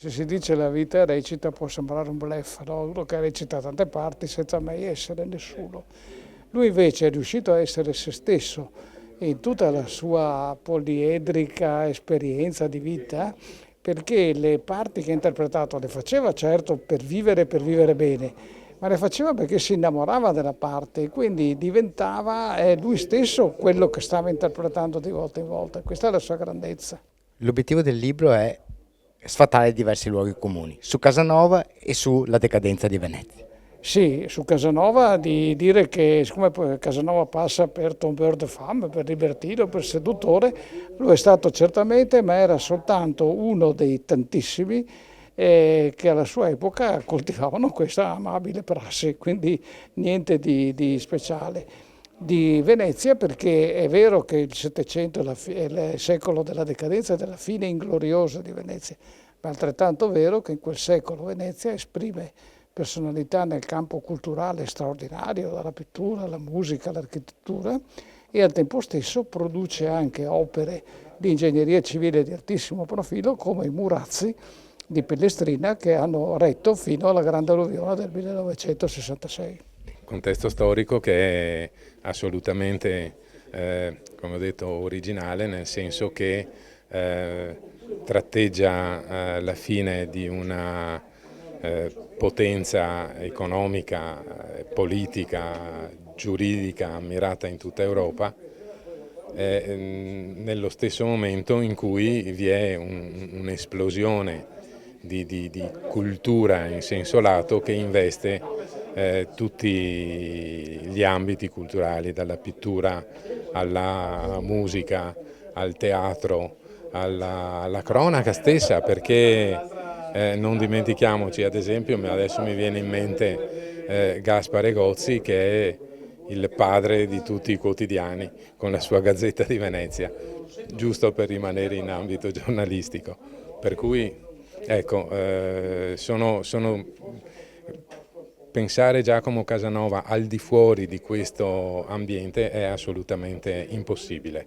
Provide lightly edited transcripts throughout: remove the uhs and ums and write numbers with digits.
Se si dice la vita recita può sembrare un bluff, no? Uno che recita tante parti senza mai essere nessuno. Lui invece è riuscito a essere se stesso in tutta la sua poliedrica esperienza di vita, perché le parti che ha interpretato le faceva certo per vivere bene, ma le faceva perché si innamorava della parte e quindi diventava lui stesso quello che stava interpretando di volta in volta. Questa è la sua grandezza. L'obiettivo del libro è sfatare diversi luoghi comuni, su Casanova e sulla decadenza di Venezia. Sì, su Casanova di dire che siccome poi Casanova passa per tombeur de femme, per libertino, per seduttore, lui è stato certamente, ma era soltanto uno dei tantissimi che alla sua epoca coltivavano questa amabile prassi, quindi niente di speciale. Di Venezia perché è vero che il Settecento è il secolo della decadenza e della fine ingloriosa di Venezia, ma è altrettanto vero che in quel secolo Venezia esprime personalità nel campo culturale straordinario, dalla pittura alla musica all'architettura e al tempo stesso produce anche opere di ingegneria civile di altissimo profilo come i Murazzi di Pellestrina che hanno retto fino alla grande alluvione del 1966. Contesto storico che è assolutamente, come ho detto, originale, nel senso che tratteggia la fine di una potenza economica, politica, giuridica ammirata in tutta Europa, nello stesso momento in cui vi è un'esplosione di cultura in senso lato che investe tutti gli ambiti culturali, dalla pittura alla musica, al teatro, alla cronaca stessa, perché non dimentichiamoci, ad esempio, adesso mi viene in mente Gaspare Gozzi, che è il padre di tutti i quotidiani con la sua Gazzetta di Venezia, giusto per rimanere in ambito giornalistico. Per cui, ecco, pensare Giacomo Casanova al di fuori di questo ambiente è assolutamente impossibile.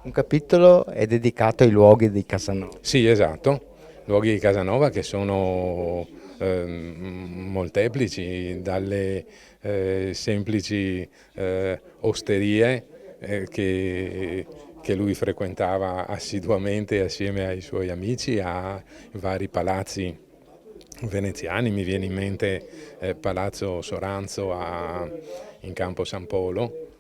Un capitolo è dedicato ai luoghi di Casanova. Sì, esatto, luoghi di Casanova che sono molteplici, dalle semplici osterie che lui frequentava assiduamente assieme ai suoi amici, a vari palazzi veneziani. Mi viene in mente Palazzo Soranzo in Campo San Polo,